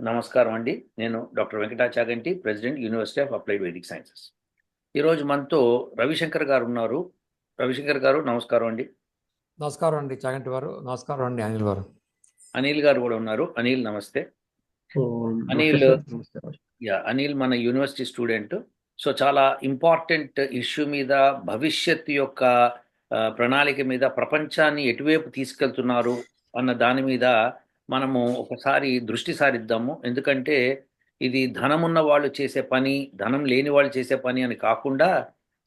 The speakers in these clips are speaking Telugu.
నమస్కారం అండి. నేను doctor Venkata Chaganti, president university of applied Vedic sciences. ఈరోజు మనతో రవిశంకర్ గారు ఉన్నారు. రవిశంకర్ గారు నమస్కారం అండి. నమస్కారం అండి చాగంటి వారు. నమస్కారం అండి అనిల్ గారు. అనిల్ గారు కూడా ఉన్నారు. అనిల్ నమస్తే. అనిల్ అనిల్ మన యూనివర్సిటీ స్టూడెంట్. సో చాలా ఇంపార్టెంట్ ఇష్యూ మీద, భవిష్యత్తు యొక్క ప్రణాళిక మీద, ప్రపంచాన్ని ఎటువైపు తీసుకెళ్తున్నారు అన్న దాని మీద మనము ఒకసారి దృష్టి సారిద్దాము. ఎందుకంటే ఇది ధనమున్న వాళ్ళు చేసే పని, ధనం లేని వాళ్ళు చేసే పని అని కాకుండా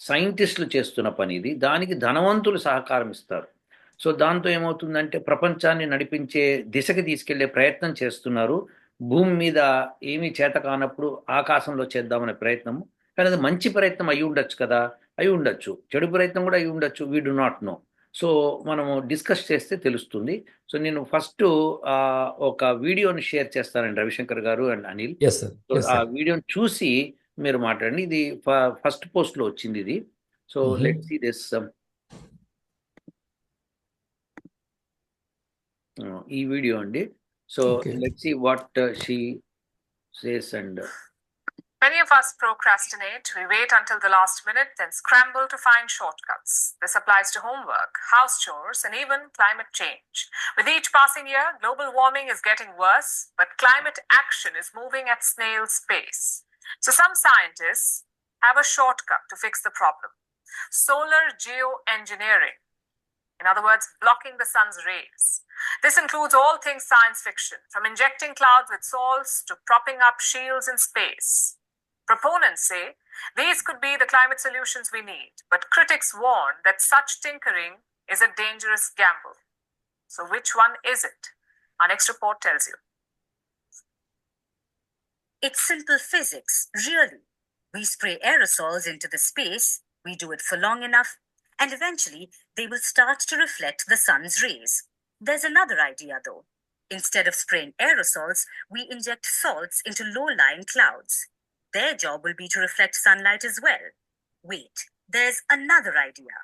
సైంటిస్టులు చేస్తున్న పని ఇది. దానికి ధనవంతులు సహకారం ఇస్తారు. సో దాంతో ఏమవుతుందంటే ప్రపంచాన్ని నడిపించే దిశకి తీసుకెళ్లే ప్రయత్నం చేస్తున్నారు. భూమి మీద ఏమీ చేత కానప్పుడు ఆకాశంలో చేద్దామనే ప్రయత్నము. కానీ అది మంచి ప్రయత్నం అయి ఉండొచ్చు కదా, అయి ఉండొచ్చు. చెడు ప్రయత్నం కూడా అయి ఉండొచ్చు. We do not know. So మనము డిస్కస్ చేస్తే తెలుస్తుంది. సో నేను ఫస్ట్ ఒక వీడియోని షేర్ చేస్తానండి రవిశంకర్ గారు and Anil. Yes sir. So ఆ వీడియోని చూసి మీరు మాట్లాడండి. ఇది ఫస్ట్ పోస్ట్ లో వచ్చింది ఇది. So let's see this. ఈ వీడియో అండి. So let's see what she says. And many of us procrastinate. We wait until the last minute, then scramble to find shortcuts. This applies to homework, house chores, and even climate change. With each passing year, global warming is getting worse, but climate action is moving at snail's pace. So some scientists have a shortcut to fix the problem: solar geoengineering. In other words, blocking the sun's rays. This includes all things science fiction, from injecting clouds with salts to propping up shields in space. Proponents say these could be the climate solutions we need, but critics warn that such tinkering is a dangerous gamble. So which one is it? Our next report tells you. It's simple physics, really. We spray aerosols into the space, we do it for long enough, and eventually they will start to reflect the sun's rays. There's another idea though. Instead of spraying aerosols, we inject salts into low-lying clouds. Their job will be to reflect sunlight as well. Wait, there's another idea.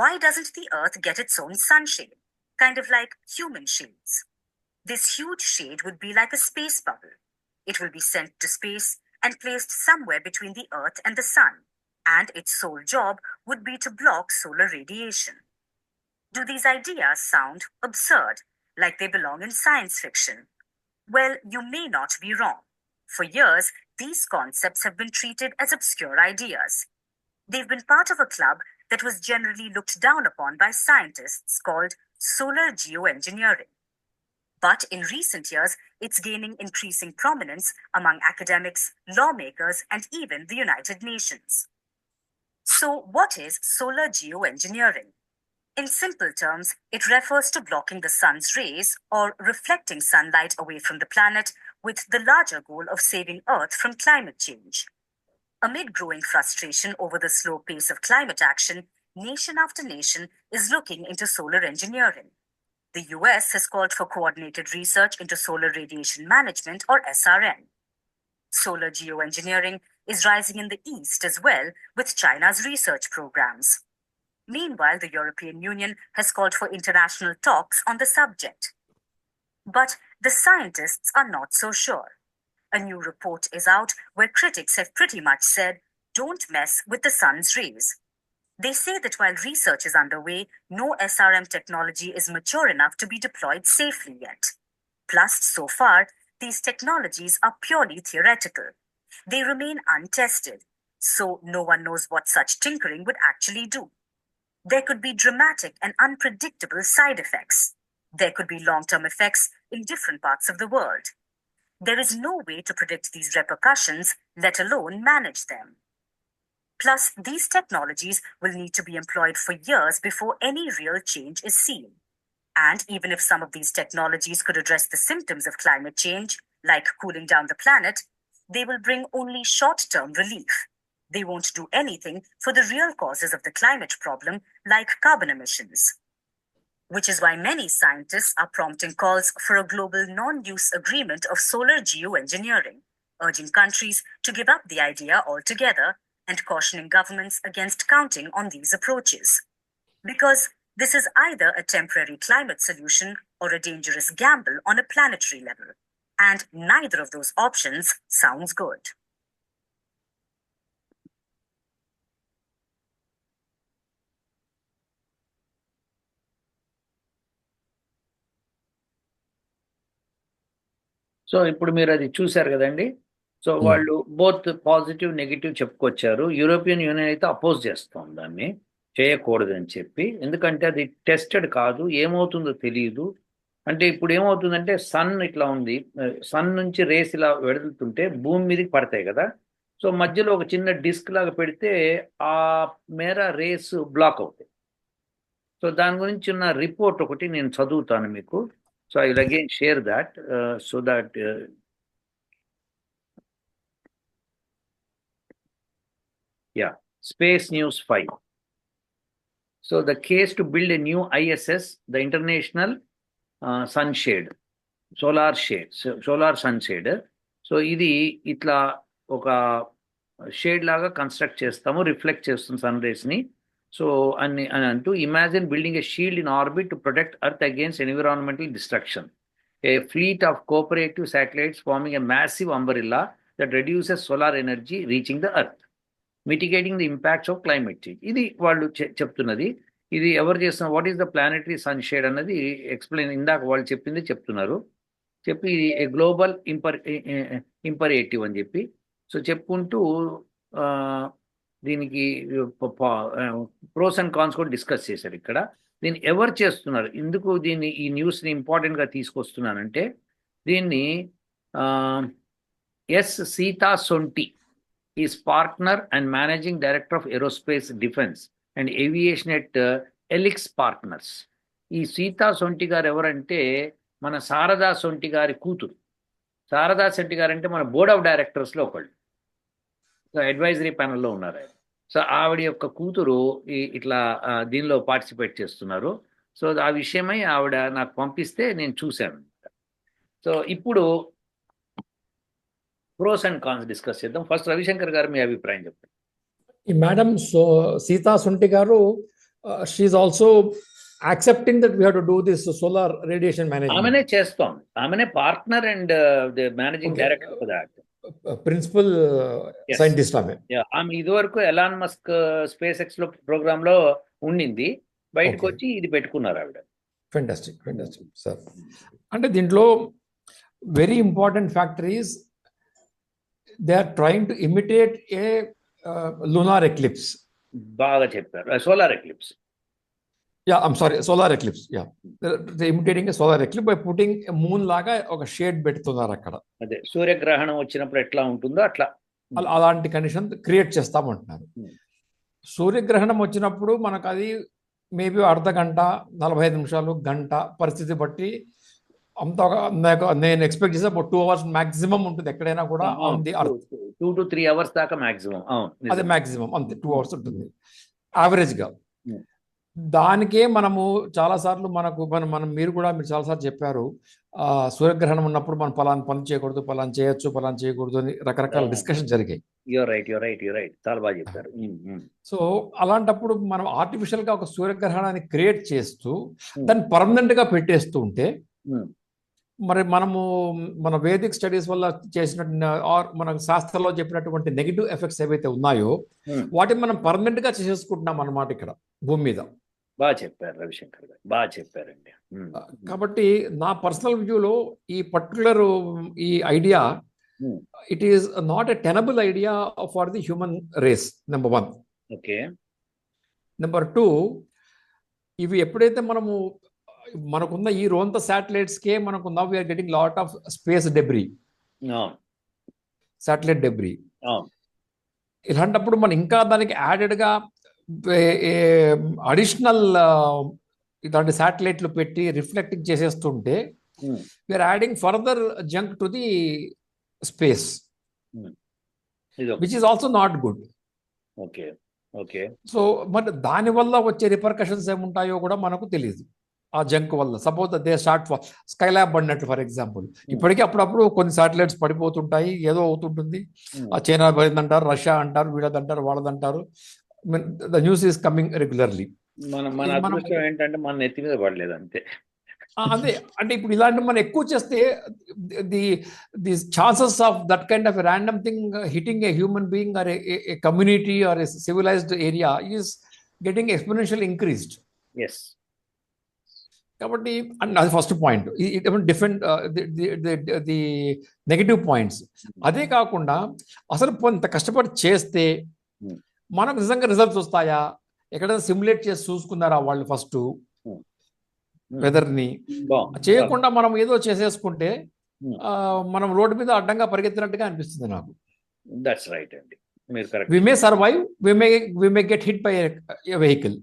Why doesn't the Earth get its own sunshade? Kind of like human shades. This huge shade would be like a space bubble. It will be sent to space and placed somewhere between the Earth and the sun, and its sole job would be to block solar radiation. Do these ideas sound absurd, like they belong in science fiction? Well, you may not be wrong. For years, these concepts have been treated as obscure ideas. They've been part of a club that was generally looked down upon by scientists called solar geoengineering. But in recent years, it's gaining increasing prominence among academics, lawmakers, and even the United Nations. So what is solar geoengineering? In simple terms, it refers to blocking the sun's rays or reflecting sunlight away from the planet with the larger goal of saving Earth from climate change. Amid growing frustration over the slow pace of climate action, nation after nation is looking into solar engineering. The US has called for coordinated research into solar radiation management, or SRM. Solar geoengineering is rising in the East as well, with China's research programs. Meanwhile, the European Union has called for international talks on the subject. But the scientists are not so sure. A new report is out where critics have pretty much said, don't mess with the sun's rays. They say that while research is underway, no SRM technology is mature enough to be deployed safely yet. Plus, so far, these technologies are purely theoretical. They remain untested, so no one knows what such tinkering would actually do. There could be dramatic and unpredictable side effects. There could be long-term effects in different parts of the world. There is no way to predict these repercussions, let alone manage them. Plus, these technologies will need to be employed for years before any real change is seen. And even if some of these technologies could address the symptoms of climate change, like cooling down the planet, they will bring only short-term relief. They won't do anything for the real causes of the climate problem, like carbon emissions. Which is why many scientists are prompting calls for a global non-use agreement of solar geoengineering, urging countries to give up the idea altogether and cautioning governments against counting on these approaches. Because this is either a temporary climate solution or a dangerous gamble on a planetary level. and neither of those options sounds good. So ఇప్పుడు మీరు అది చూశారు కదండి. సో వాళ్ళు బోత్ పాజిటివ్ నెగిటివ్ చెప్పుకొచ్చారు. యూరోపియన్ యూనియన్ అయితే అపోజ్ చేస్తాం దాన్ని, చేయకూడదు అని చెప్పి. ఎందుకంటే అది టెస్టెడ్ కాదు, ఏమవుతుందో తెలియదు. అంటే ఇప్పుడు ఏమవుతుందంటే సన్ ఇట్లా ఉంది, సన్ నుంచి రేస్ ఇలా వెడుతుంటే భూమి మీదకి పడతాయి కదా. సో మధ్యలో ఒక చిన్న డిస్క్ లాగా పెడితే ఆ మేర రేస్ బ్లాక్ అవుతాయి. సో దాని గురించి ఉన్న రిపోర్ట్ ఒకటి నేను చదువుతాను మీకు. So I will again share that so that Space News 5. So the case to build a new ISS, the International Sunshade, solar sunshade. So ఇది ఇట్లా ఒక షేడ్ లాగా కన్స్ట్రక్ట్ చేస్తాము, రిఫ్లెక్ట్ చేస్తుంది సన్ రేస్ ని. సో అని అంటూ, imagine building a shield in orbit to protect earth against environmental destruction. A fleet of cooperative satellites farming a massive umbrella that reduces solar energy reaching the earth, mitigating the impacts of climate change. ఇది వాళ్ళు చెప్తున్నది. ఇది ఎవరు చేస్తున్నారు, what is the planetary sunshade అన్నది ఎక్స్ప్లెయిన్, ఇందాక వాళ్ళు చెప్పింది చెప్తున్నారు. చెప్పి ఏ గ్లోబల్ ఇంపరేటివ్ అని చెప్పి సో చెప్పుకుంటూ దీనికి ప్రోస్ అండ్ కాన్స్ కూడా డిస్కస్ చేశారు ఇక్కడ. దీన్ని ఎవరు చేస్తున్నారు, ఎందుకు దీన్ని ఈ న్యూస్ని ఇంపార్టెంట్గా తీసుకొస్తున్నానంటే, దీన్ని S Seetha Sonti is partner and managing director of aerospace defence and aviation at Alix Partners. ఈ సీతా సొంటి గారు ఎవరంటే మన శారదా సొంటి గారి కూతురు. శారదా సొంటి గారు అంటే మన బోర్డ్ ఆఫ్ డైరెక్టర్స్లో ఒకళ్ళు, అడ్వైజరీ ప్యానల్లో ఉన్నారు ఆయన. సో ఆవిడ యొక్క కూతురు ఇట్లా దీనిలో పార్టిసిపేట్ చేస్తున్నారు. సో ఆ విషయమై ఆవిడ నాకు పంపిస్తే నేను చూశాను. సో ఇప్పుడు ప్రోస్ అండ్ కాన్స్ డిస్కస్ చేద్దాం. ఫస్ట్ రవిశంకర్ గారు మీ అభిప్రాయం చెప్పండి. ఈ మేడం సీతా సొంటి గారు, she also accepting that we have to do this solar radiation management. ఆమెనే చేస్తాం, ఆమెనే partner and the managing director for that, principal scientist ఆమె. ఆమె ఇదివరకు ఎలాన్ మస్క్ స్పేస్ ఎక్స్ లో ప్రోగ్రామ్ లో ఉండింది, బయటకు వచ్చి ఇది పెట్టుకున్నారు ఆవిడ. Fantastic sir. అంటే దీంట్లో very important factor is they are trying to imitate A lunar eclipse. బాగా చెప్పారు, solar eclipse. Yeah, I'm sorry, solar eclipse. Yeah, they're imitating a solar eclipse by putting a moon laga ఒక షేడ్ పెడుతున్నారు అక్కడ. అదే సూర్యగ్రహణం వచ్చినప్పుడు ఎట్లా ఉంటుందో అట్లా అలాంటి కండిషన్ క్రియేట్ చేస్తామంటున్నారు. సూర్యగ్రహణం వచ్చినప్పుడు మనకు అది మేబీ అర్ధ గంట, 45 నిమిషాలు, గంట పరిస్థితి బట్టి అంత నేను ఎక్స్పెక్ట్ చేసే 2 hours మాక్సిమం ఉంటుంది ఎక్కడైనా కూడా. 2 to 3 hours దాకా మాక్సిమం. అదే మాక్సిమం, అంతే 2 hours ఉంటుంది యావరేజ్ గా. దానికే మనము చాలాసార్లు మనం మీరు చాలాసార్లు చెప్పారు, సూర్యగ్రహణం ఉన్నప్పుడు మనం పలానా పని చేయకూడదు, పలానా చేయొచ్చు, పలానా చేయకూడదు అని రకరకాల డిస్కషన్ జరిగాయి. You're right. చాలా బాగా చెప్పారు. సో అలాంటప్పుడు మనం ఆర్టిఫిషియల్ గా ఒక సూర్యగ్రహణాన్ని క్రియేట్ చేస్తూ దాన్ని పర్మనెంట్ గా పెట్టేస్తూ ఉంటే, మరి మనము మన వేదిక్ స్టడీస్ వల్ల చేసిన మన శాస్త్రంలో చెప్పినటువంటి నెగిటివ్ ఎఫెక్ట్స్ ఏవైతే ఉన్నాయో వాటిని మనం పర్మనెంట్ గా చేసుకుంటున్నాం అన్నమాట ఇక్కడ భూమి మీద. బాగా చెప్పారు రవిశంకర్ గారు, బాగా చెప్పారండి. కాబట్టి నా పర్సనల్ వ్యూలో ఈ పర్టికులర్ ఈ idea, it is not a tenable idea for the human race, number 1. Okay. Number 2, ఇవి ఎప్పుడైతే మనకున్న ఈ రోంత శాటిలైట్స్ కే మనకు now we are getting lot of space debris, satellite debris. ఇలాంటప్పుడు మనం ఇంకా దానికి యాడెడ్ గా అడిషనల్ ఇలాంటి శాటిలైట్లు పెట్టి రిఫ్లెక్టింగ్ చేసేస్తుంటే we're adding further junk to the space, which is also not good. Okay. So మరి దానివల్ల వచ్చే రిపర్కషన్స్ ఏముంటాయో కూడా మనకు తెలియదు ఆ జంక్ వల్ల. సపోజ్ దే స్టార్ట్ స్కైలాబ్ అన్నట్టు ఫర్ ఎగ్జాంపుల్, ఇప్పటికీ అప్పుడప్పుడు కొన్ని శాటిలైట్స్ పడిపోతుంటాయి, ఏదో అవుతుంటుంది. ఆ చైనా పోయిందంటారు, రష్యా అంటారు, వీళ్ళదంటారు, వాళ్ళదంటారు. The news is coming regularly. మన అదృష్టం ఏంటంటే మన నెత్తి మీద పడలేదు అంతే. అదే అంటే ఇప్పుడు ఇలాంటి మనం ఎక్కువ చేస్తే the chances of that kind of a random thing hitting a human being or a community or a civilized area is getting exponentially increased. Yes. కాబట్టి అది first point. Different the negative points. అదే కాకుండా అసలు కొంత కష్టపడి చేస్తే మనకు నిజంగా రిజల్ట్స్ వస్తాయా, ఎక్కడైనా సిమ్యులేట్ చేసి చూసుకున్నారా వాళ్ళు ఫస్ట్ వెదర్ని? చేయకుండా మనం ఏదో చేసేసుకుంటే మనం రోడ్డు మీద అడ్డంగా పరిగెత్తినట్టుగా అనిపిస్తుంది నాకు. దట్స్ రైట్ అండి, మీరు correct. We may survive, we may get hit by a vehicle.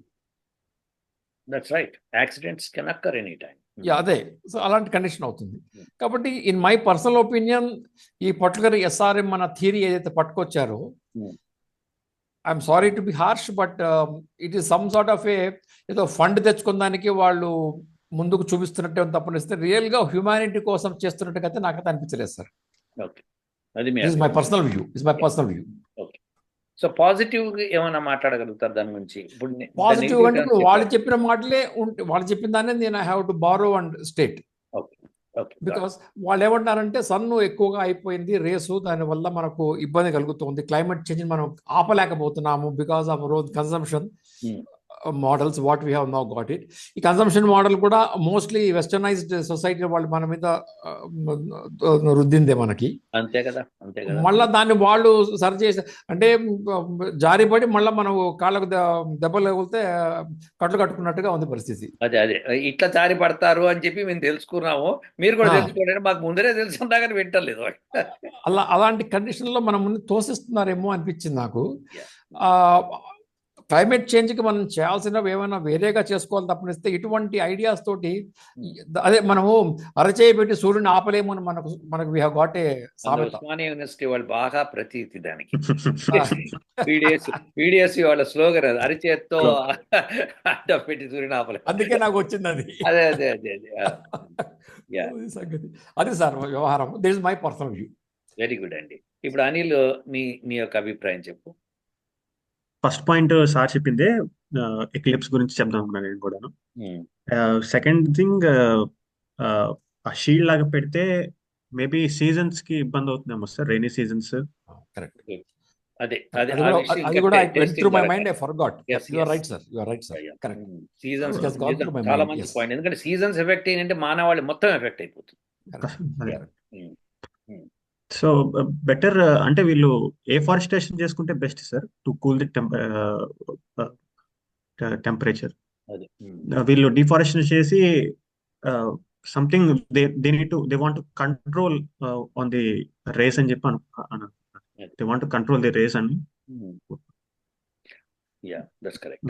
That's right, accidents can occur any time. అదే, సో అలాంటి కండిషన్ అవుతుంది. కాబట్టి ఇన్ మై పర్సనల్ ఒపీనియన్ ఈ పర్టికులర్ ఎస్ఆర్ఎం మన థియరీ ఏదైతే పట్టుకొచ్చారో, I'm sorry to be harsh, but it is some sort of ఏదో ఫండ్ తెచ్చుకోవడానికి వాళ్ళు ముందుకు చూపిస్తున్నట్టే తప్పనిస్తే రియల్గా హ్యూమానిటీ కోసం చేస్తున్నట్టుగా అయితే నాకైతే అనిపించలేదు సార్. ఓకే, అది my personal view, is my personal view. Okay, so positive ఏమైనా మాట్లాడగలుగుతారు దాని గురించి? ఇప్పుడు పాజిటివ్ అంటే ఇప్పుడు వాళ్ళు చెప్పిన మాటలే వాళ్ళు చెప్పిన దాన్ని నేను I have to borrow and state. Because వాళ్ళు ఏమంటారంటే సన్ను ఎక్కువగా అయిపోయింది రేసు, దానివల్ల మనకు ఇబ్బంది కలుగుతుంది, క్లైమేట్ చేంజ్ మనం ఆపలేకపోతున్నాము because of road consumption models what we have now got it. ఈ కన్సంప్షన్ మోడల్ కూడా మోస్ట్లీ వెస్టర్నైజ్డ్ సొసైటీ వాళ్ళు మన మీద రుద్దిందే మనకి. అంతే కదా, అంతే కదా. మళ్ళీ దాన్ని వాళ్ళు సరి చేసి అంటే జారిపడి మళ్ళీ మనం కాళ్ళకు దెబ్బలు తగిలితే కట్లు కట్టుకున్నట్టుగా ఉంది పరిస్థితి. అదే అదే ఇట్లా జారి పడతారు అని చెప్పి మేము తెలుసుకున్నాము, మీరు కూడా తెలుసుకోండి, మాకు ముందరే తెలుసుకుంటా కానీ వింటలేదు. అలాంటి కండిషన్లో మనం ముందు తోసిస్తున్నారేమో అనిపించింది నాకు. క్లైమేట్ చేంజ్కి మనం చేయాల్సినవి ఏమైనా వేరేగా చేసుకోవాలి తప్పనిస్తే ఇటువంటి ఐడియాస్ తోటి అదే మనము అరచేయబెట్టి సూర్యుని ఆపలేము అని మనకు వి హావ్ గాట్ ఏ సామెత. ఉస్మానియా యూనివర్సిటీ వాళ్ళు బాగా ప్రతీతి దానికి. వీడియోస్ వాళ్ళ స్లోగన్ అది, అరిచేత్తో అడ్డ పెట్టి సూర్యుని ఆపలేదు. అందుకే నాకు వచ్చింది అది. అదే అదే అదే అదే సంగతి అది సార్ వ్యవహారం. This is my personal view. Very good అండి. ఇప్పుడు అనిల్, నీ యొక్క అభిప్రాయం చెప్పు. ఫస్ట్ పాయింట్ సార్ చెప్పిందే ఎక్లిప్స్ గురించి చెప్దాం అనుకున్నాను నేను కూడాను. సెకండ్ థింగ్, ఆ షీల్డ్ లాగా పెడితే మేబీ సీజన్స్ కి ఇబ్బంది అవుతుందేమో సార్, రైనీ సీజన్స్. కరెక్ట్. అదే అది కూడా went through my mind, I forgot. You are right sir, you are right sir. Correct. Seasons చాలా మంచి పాయింట్, ఎందుకంటే సీజన్స్ ఎఫెక్ట్ ఏంటంటే మానవాళి మొత్తం ఎఫెక్ట్ అయిపోతుంది. సో బెటర్ అంటే వీళ్ళు ఏఫారెస్టేషన్ చేసుకుంటే best sir to cool the temperature. వీళ్ళు డిఫారెస్టేషన్ చేసి something they want to control on the race అని చెప్పి they want to control the race అని.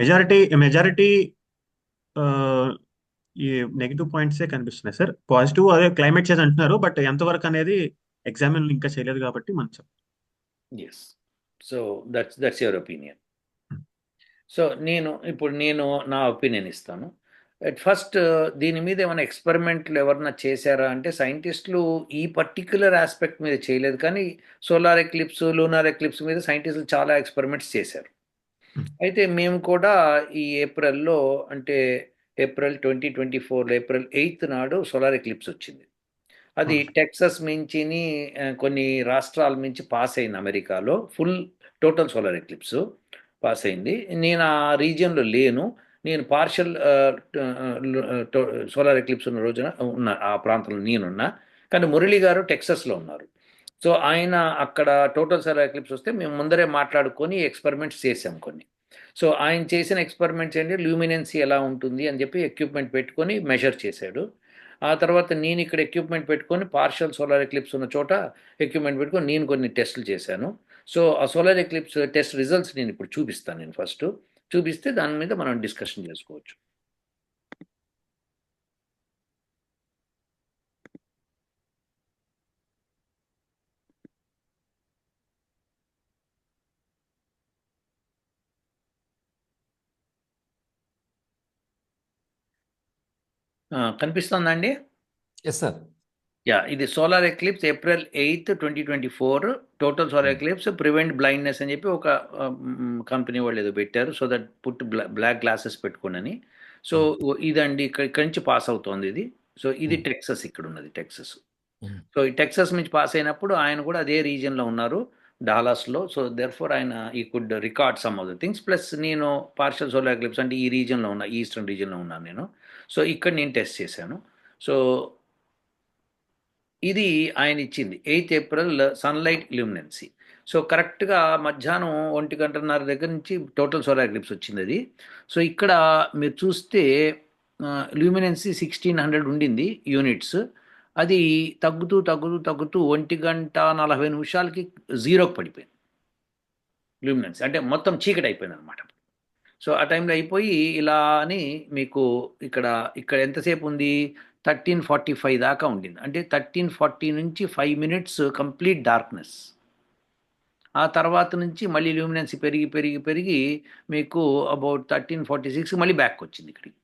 మెజారిటీ ఈ నెగిటివ్ పాయింట్సే కనిపిస్తున్నాయి సార్. పాజిటివ్ అదే క్లైమేట్ చేంజ్ అంటున్నారు, బట్ ఎంతవరకు అనేది ఎగ్జామిన్ ఇంకా చేయలేదు కాబట్టి మనం చెప్పాలి. Yes, so that's your opinion. So నేను నా ఒపీనియన్ ఇస్తాను. అట్ ఫస్ట్ దీని మీద ఏమైనా ఎక్స్పెరిమెంట్లు ఎవరన్నా చేశారా అంటే సైంటిస్టులు ఈ పర్టిక్యులర్ ఆస్పెక్ట్ మీద చేయలేదు, కానీ సోలార్ ఎక్లిప్స్, లూనార్ ఎక్లిప్స్ మీద సైంటిస్టులు చాలా ఎక్స్పెరిమెంట్స్ చేశారు. అయితే మేము కూడా ఈ ఏప్రిల్లో, అంటే ఏప్రిల్ 2024 ఏప్రిల్ 8 నాడు సోలార్ ఎక్లిప్స్ వచ్చింది. అది టెక్సస్ మించిని కొన్ని రాష్ట్రాల మించి పాస్ అయింది అమెరికాలో. Full total solar eclipse pass అయింది. నేను ఆ రీజియన్లో లేను, నేను పార్షల్ సోలార్ ఎక్లిప్స్ ఉన్న రోజున ఆ ప్రాంతంలో నేనున్నా, కానీ మురళి గారు టెక్సస్లో ఉన్నారు. సో ఆయన అక్కడ టోటల్ సోలార్ ఎక్లిప్స్ వస్తే మేము ముందరే మాట్లాడుకొని ఎక్స్పెరిమెంట్స్ చేసాం కొన్ని. సో ఆయన చేసిన ఎక్స్పెరిమెంట్స్ ఏంటి, ల్యూమినెన్సీ ఎలా ఉంటుంది అని చెప్పి ఎక్విప్మెంట్ పెట్టుకొని మెజర్ చేశాడు. ఆ తర్వాత నేను ఇక్కడ ఎక్విప్మెంట్ పెట్టుకొని పార్షల్ సోలార్ ఎక్లిప్స్ ఉన్న చోట ఎక్విప్మెంట్ పెట్టుకొని నేను కొన్ని టెస్టులు చేశాను. సో ఆ సోలార్ ఎక్లిప్స్ టెస్ట్ రిజల్ట్స్ నేను ఇప్పుడు చూపిస్తాను. నేను ఫస్ట్ చూపిస్తే దాని మీద మనం డిస్కషన్ చేసుకోవచ్చు. కనిపిస్తుందండి? Yes sir. యా, ఇది solar eclipse April 8, 2024 total solar eclipse prevent blindness అని చెప్పి ఒక కంపెనీ వాళ్ళు ఏదో పెట్టారు. So that put black glasses పెట్టుకోనని. సో ఇదండి, ఇక్కడి నుంచి పాస్ అవుతోంది ఇది. సో ఇది టెక్సస్, ఇక్కడ ఉన్నది టెక్సస్. సో ఈ టెక్సస్ నుంచి పాస్ అయినప్పుడు ఆయన కూడా అదే రీజియన్లో ఉన్నారు, డాలస్లో. సో దెర్ఫోర్ ఆయన ఈ could record some of the things. Plus నేను పార్షల్ సోలార్ ఎక్లిప్స్ అంటే ఈ రీజియన్లో ఉన్నా, ఈస్టర్న్ రీజియన్లో ఉన్నాను నేను. సో ఇక్కడ నేను టెస్ట్ చేశాను. సో ఇది ఆయన ఇచ్చింది 8th April సన్లైట్ ఇల్యూమినెన్సీ. సో కరెక్ట్గా మధ్యాహ్నం 1:30 దగ్గర నుంచి టోటల్ సోలార్ ఎక్లిప్స్ వచ్చింది అది. సో ఇక్కడ మీరు చూస్తే లూమినెన్సీ 1600 ఉండింది యూనిట్స్. అది తగ్గుతూ 1:40 జీరోకి పడిపోయింది లూమినెన్సీ. అంటే మొత్తం చీకటి అయిపోయింది అనమాట. సో ఆ టైంలో అయిపోయి ఇలా అని మీకు ఇక్కడ ఎంతసేపు ఉంది, 13:45 దాకా ఉండింది. అంటే 13:40 నుంచి 5 minutes కంప్లీట్ డార్క్నెస్. ఆ తర్వాత నుంచి మళ్ళీ లూమినెన్సీ పెరిగి మీకు అబౌట్ 13:46 మళ్ళీ బ్యాక్ వచ్చింది ఇక్కడికి.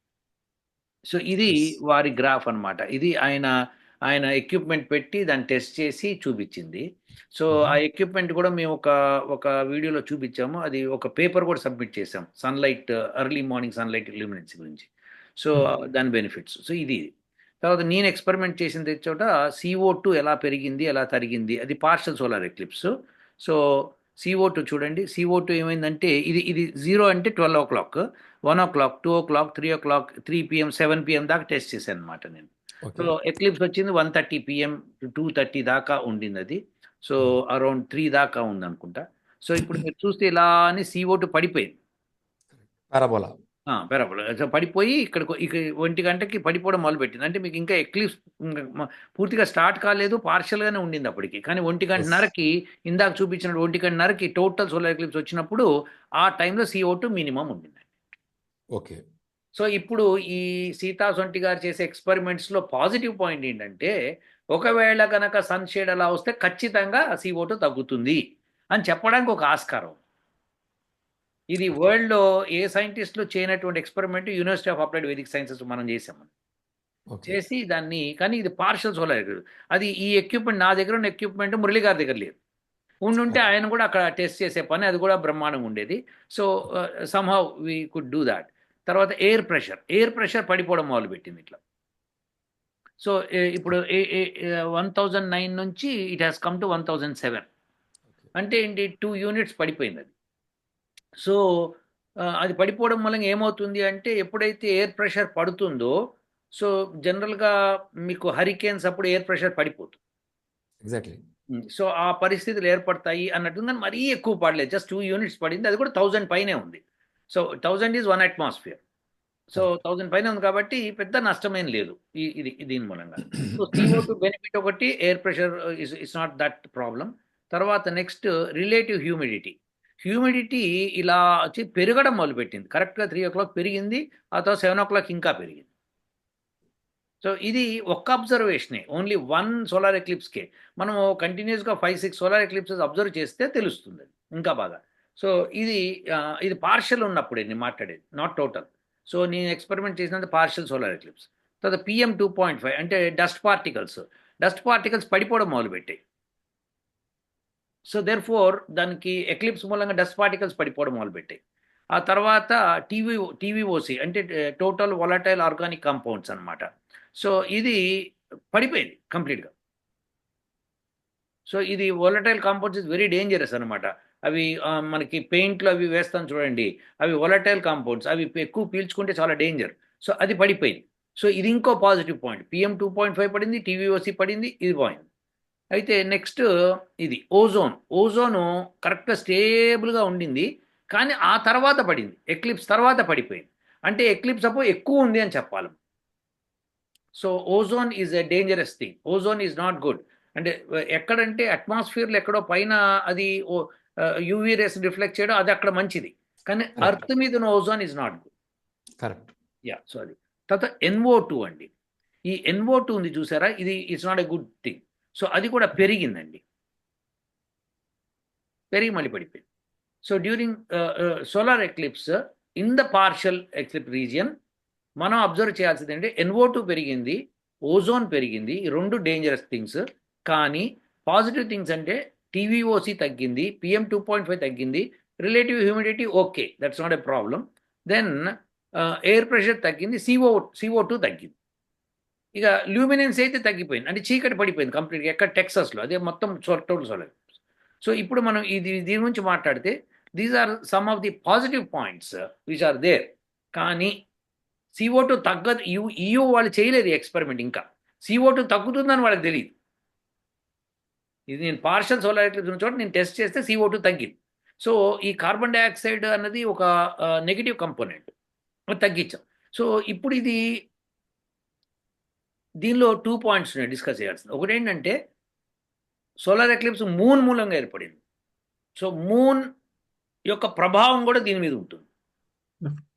సో ఇది వారి గ్రాఫ్ అనమాట. ఇది ఆయన ఎక్విప్మెంట్ పెట్టి దాన్ని టెస్ట్ చేసి చూపించింది. సో ఆ ఎక్విప్మెంట్ కూడా మేము ఒక వీడియోలో చూపించాము. అది ఒక పేపర్ కూడా సబ్మిట్ చేసాం, సన్లైట్ ఎర్లీ మార్నింగ్ సన్లైట్ ఇల్యూమినెన్సీ గురించి. సో దాని బెనిఫిట్స్. సో ఇది తర్వాత నేను ఎక్స్పెరిమెంట్ చేసిన చోట CO2 ఎలా పెరిగింది ఎలా తరిగింది, అది partial solar eclipse. So CO2 చూడండి, CO2 ఏమైందంటే ఇది 0 అంటే 12 o'clock, 1 o'clock, 2 o'clock, 3 o'clock, 3 PM, 7 PM దాకా టెస్ట్ చేశాను అనమాట నేను. సో ఎక్లిప్స్ వచ్చింది 1:30 PM to 2:30 దాకా ఉండింది అది. సో అరౌండ్ 3 దాకా ఉంది అనుకుంటా. సో ఇప్పుడు మీరు చూస్తే ఇలా అని CO2 పడిపోయింది, పారాబోలా. సో పడిపోయి ఇక 1 గంటకి పడిపోవడం మొదలుపెట్టింది. అంటే మీకు ఇంకా ఎక్లిప్స్ పూర్తిగా స్టార్ట్ కాలేదు, పార్షల్గానే ఉండింది అప్పటికి. కానీ 1:30కి ఇందాక చూపించినట్టు 1:30కి టోటల్ సోలార్ ఎక్లిప్స్ వచ్చినప్పుడు ఆ టైంలో CO2 మినిమం ఉండింది. ఓకే. సో ఇప్పుడు ఈ సీతా సొంటి గారు చేసే ఎక్స్పెరిమెంట్స్లో పాజిటివ్ పాయింట్ ఏంటంటే, ఒకవేళ కనుక సన్షేడ్ అలా వస్తే ఖచ్చితంగా CO2 తగ్గుతుంది అని చెప్పడానికి ఒక ఆస్కారం. ఇది వరల్డ్లో ఏ సైంటిస్టులు చేయనటువంటి experiment university of applied Vedic sciences మనం చేసాము. చేసి దాన్ని, కానీ ఇది పార్షల్ సోలార్. అది ఈ ఎక్విప్మెంట్, నా దగ్గర ఉన్న ఎక్విప్మెంట్ మురళి గారి దగ్గర లేదు. ఉండుంటే ఆయన కూడా అక్కడ టెస్ట్ చేసే పని, అది కూడా బ్రహ్మాండంగా ఉండేది. So somehow we could do that. తర్వాత ఎయిర్ ప్రెషర్ పడిపోవడం మొదలుపెట్టింది ఇట్లా. సో ఇప్పుడు 1009 నుంచి ఇట్ హ్యాస్ కమ్ టు 1007. అంటే ఏంటి, 2 units పడిపోయింది అది. సో అది పడిపోవడం వల్ల ఏమవుతుంది అంటే, ఎప్పుడైతే ఎయిర్ ప్రెషర్ పడుతుందో, సో జనరల్గా మీకు హరికేన్స్ అప్పుడు ఎయిర్ ప్రెషర్ పడిపోతుంది. ఎగ్జాక్ట్లీ. సో ఆ పరిస్థితులు ఏర్పడతాయి అన్నట్టు, కానీ మరీ ఎక్కువ పడలేదు, జస్ట్ 2 units పడింది. అది కూడా 1000 పైనే ఉంది. So 1000 is 1 atmosphere. సో 1000 పైన ఉంది కాబట్టి పెద్ద నష్టమేం లేదు దీని మూలంగా. సో CO2 బెనిఫిట్ ఒకటి, air pressure is not that problem. తర్వాత నెక్స్ట్ రిలేటివ్ హ్యూమిడిటీ ఇలా వచ్చి పెరగడం మొదలుపెట్టింది. కరెక్ట్గా 3 o'clock పెరిగింది, ఆ తర్వాత 7 o'clock ఇంకా పెరిగింది. సో ఇది ఒక్క అబ్జర్వేషనే, ఓన్లీ 1 సోలార్ ఎక్లిప్స్కే. మనము కంటిన్యూస్గా 5-6 సోలార్ ఎక్లిప్సెస్ అబ్జర్వ్ చేస్తే తెలుస్తుంది ఇంకా బాగా. సో ఇది పార్షల్ ఉన్నప్పుడే నేను మాట్లాడేది, నాట్ టోటల్. సో నేను ఎక్స్పెరిమెంట్ చేసినంత పార్షల్ సోలార్ ఎక్లిప్స్. తర్వాత PM 2.5 అంటే డస్ట్ పార్టికల్స్ పడిపోవడం మొదలుపెట్టాయి. సో దెర్ఫోర్ దానికి ఎక్లిప్స్ మూలంగా డస్ట్ పార్టికల్స్ పడిపోవడం మొదలుపెట్టాయి. ఆ తర్వాత TVOC అంటే టోటల్ వొలటైల్ ఆర్గానిక్ కాంపౌండ్స్ అనమాట. సో ఇది పడిపోయింది కంప్లీట్గా. సో ఇది volatile compounds is very dangerous అనమాట. అవి మనకి పెయింట్లు అవి వేస్తాం చూడండి, అవి వొలటైల్ కాంపౌండ్స్, అవి ఎక్కువ పీల్చుకుంటే చాలా డేంజర్. సో అది పడిపోయింది. సో ఇది ఇంకో పాజిటివ్ పాయింట్. PM 2.5 పడింది, TVOC పడింది, ఇది పోయింది. అయితే నెక్స్ట్ ఇది ఓజోను కరెక్ట్గా స్టేబుల్గా ఉండింది, కానీ ఆ తర్వాత పడింది, ఎక్లిప్స్ తర్వాత పడిపోయింది. అంటే ఎక్లిప్స్ అప్పుడు ఎక్కువ ఉంది అని చెప్పాలి. So ozone is a dangerous thing, ozone is not good. అంటే ఎక్కడంటే అట్మాస్ఫియర్లో ఎక్కడో పైన అది UV రేస్ రిఫ్లెక్ట్ చేయడం, అది అక్కడ మంచిది, కానీ అర్త్ మీద ఉన్న ozone is not good. Correct. So అది. తర్వాత NO2 అండి, ఈ NO2 ఉంది చూసారా, ఇది it's not a good thing. So అది కూడా పెరిగిందండి, పెరిగి మళ్ళీ పడిపోయింది. So during solar eclipse in the partial eclipse region మనం అబ్జర్వ్ చేయాల్సింది అంటే NO2 పెరిగింది, ఓజోన్ పెరిగింది, ఈ 2 డేంజరస్ థింగ్స్. కానీ పాజిటివ్ థింగ్స్ అంటే TVOC తగ్గింది, PM 2.5 తగ్గింది, relative humidity okay, that's not a problem. Then air pressure తగ్గింది, CO2 తగ్గింది. ఇక ల్యూమినెన్స్ అయితే తగ్గిపోయింది, అంటే చీకటి పడిపోయింది కంప్లీట్గా. ఎక్కడ టెక్సస్లో, అదే మొత్తం టోటల్ సోలార్. సో ఇప్పుడు మనం దీని గురించి మాట్లాడితే these are some of the positive points which are there. కానీ CO2 తగ్గదు. EU వాళ్ళు చేయలేదు ఎక్స్పెరిమెంట్, ఇంకా CO2 తగ్గుతుందని వాళ్ళకి తెలియదు. ఇది నేను పార్షల్ సోలార్ ఎక్లిప్స్ ఉన్న చోట నేను టెస్ట్ చేస్తే CO2 తగ్గింది. సో ఈ కార్బన్ డైఆక్సైడ్ అన్నది ఒక నెగిటివ్ కంపోనెంట్, తగ్గించాం. సో ఇప్పుడు దీనిలో 2 పాయింట్స్ ఉన్నాయి డిస్కస్ చేయాల్సింది. ఒకటి ఏంటంటే సోలార్ ఎక్లిప్స్ మూన్ మూలంగా ఏర్పడింది. సో మూన్ యొక్క ప్రభావం కూడా దీని మీద ఉంటుంది.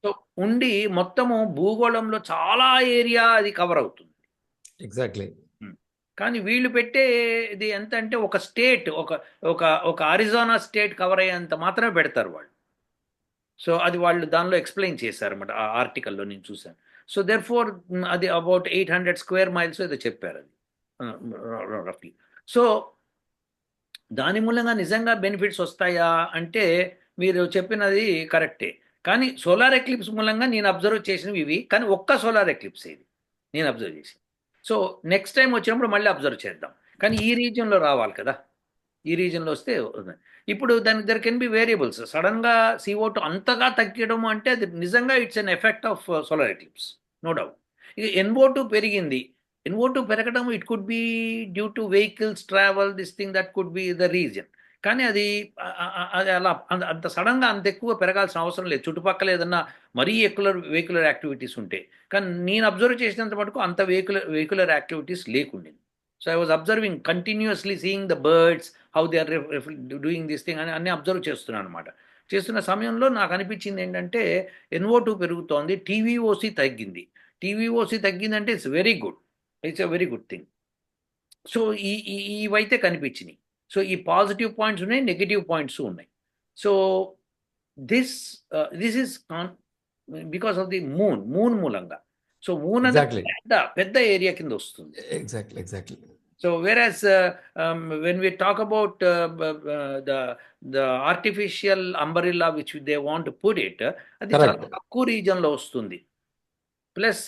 సో ఉండి మొత్తము భూగోళంలో చాలా ఏరియా అది కవర్ అవుతుంది. ఎగ్జాక్ట్లీ. కానీ వీళ్ళు పెట్టేది ఎంత అంటే ఒక స్టేట్, ఒక అరిజోనా స్టేట్ కవర్ అయ్యేంత మాత్రమే పెడతారు వాళ్ళు. సో అది వాళ్ళు దానిలో ఎక్స్ప్లెయిన్ చేశారన్నమాట, ఆ ఆర్టికల్లో నేను చూశాను. సో దెర్ ఫోర్ అది అబౌట్ 800 స్క్వేర్ మైల్స్ ఏదో చెప్పారు అది రఫ్లీ. సో దాని మూలంగా నిజంగా బెనిఫిట్స్ వస్తాయా అంటే మీరు చెప్పినది కరెక్టే. కానీ సోలార్ ఎక్లిప్స్ మూలంగా నేను అబ్జర్వ్ చేసినవి ఇవి, కానీ ఒక్క సోలార్ ఎక్లిప్స్ ఇది నేను అబ్జర్వ్ చేసి. సో నెక్స్ట్ టైం వచ్చినప్పుడు మళ్ళీ అబ్జర్వ్ చేద్దాం. కానీ ఈ రీజియన్లో రావాలి కదా, ఈ రీజియన్లో వస్తే ఇప్పుడు దానికి దర్ కెన్ బి వేరియబుల్స్. సడన్గా CO2 అంతగా తగ్గడం అంటే అది నిజంగా it's an effect of solar eclipse, no doubt. ఇక NO2 పెరిగింది. NO2 పెరగడం it could be due to vehicles travel, this thing, that could be the reason. కానీ అది అలా అంత సడన్గా అంత ఎక్కువ పెరగాల్సిన అవసరం లేదు, చుట్టుపక్కల ఏదన్నా మరీ వెహికులర్ యాక్టివిటీస్ ఉంటే. కానీ నేను అబ్జర్వ్ చేసినంత మటుకు అంత వెహికులర్ యాక్టివిటీస్ లేకుండింది. So I was observing continuously, seeing the birds, how they are doing this thing అని అన్నీ అబ్జర్వ్ చేస్తున్నాను అనమాట. చేస్తున్న సమయంలో నాకు అనిపించింది ఏంటంటే NO2 పెరుగుతోంది, TVOC తగ్గింది. TVOC తగ్గిందంటే it's very good, it's a very good thing. So ఇవైతే కనిపించినాయి. సో ఈ పాజిటివ్ పాయింట్స్ ఉన్నాయి, నెగిటివ్ పాయింట్స్ ఉన్నాయి. So this is because of the moon మూలంగా. సో మూన్ అనేది పెద్ద ఏరియా కింద వస్తుంది. Exactly. So whereas when we talk about the artificial umbrella which they want to put it, అది చాలా తక్కువ రీజన్లో వస్తుంది. ప్లస్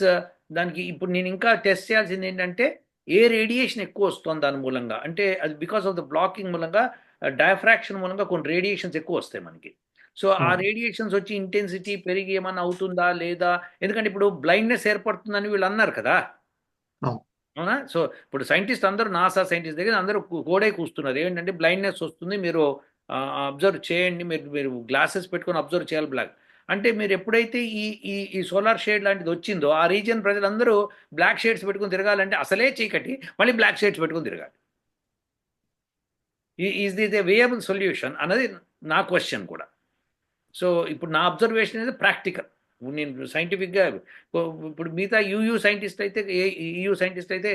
దానికి ఇప్పుడు నేను ఇంకా టెస్ట్ చేయాల్సింది ఏంటంటే ఏ రేడియేషన్ ఎక్కువ వస్తుంది దాని మూలంగా. అంటే అది బికాస్ ఆఫ్ ద బ్లాకింగ్ మూలంగా, డయాఫ్రాక్షన్ మూలంగా కొన్ని రేడియేషన్స్ ఎక్కువ వస్తాయి మనకి. సో ఆ రేడియేషన్స్ వచ్చి ఇంటెన్సిటీ పెరిగి ఏమన్నా అవుతుందా లేదా, ఎందుకంటే ఇప్పుడు బ్లైండ్నెస్ ఏర్పడుతుందని వీళ్ళు అన్నారు కదా, అవునా? సో ఇప్పుడు సైంటిస్ట్ అందరూ, నాసా సైంటిస్ట్ దగ్గర అందరూ కోడే కూస్తున్నారు ఏంటంటే బ్లైండ్నెస్ వస్తుంది, మీరు అబ్జర్వ్ చేయండి, మీరు గ్లాసెస్ పెట్టుకొని అబ్జర్వ్ చేయాలి బ్లాక్ అంటే. మీరు ఎప్పుడైతే ఈ సోలార్ షేడ్ లాంటిది వచ్చిందో ఆ రీజియన్ ప్రజలందరూ బ్లాక్ షేడ్స్ పెట్టుకుని తిరగాలంటే అసలే చీకటి, మళ్ళీ బ్లాక్ షేడ్స్ పెట్టుకుని తిరగాలి. ఈజ్ ది వేయబుల్ సొల్యూషన్ అన్నది నా క్వశ్చన్ కూడా. సో ఇప్పుడు నా అబ్జర్వేషన్ అనేది ప్రాక్టికల్, నేను సైంటిఫిక్గా. ఇప్పుడు మిగతా EU సైంటిస్ట్ అయితే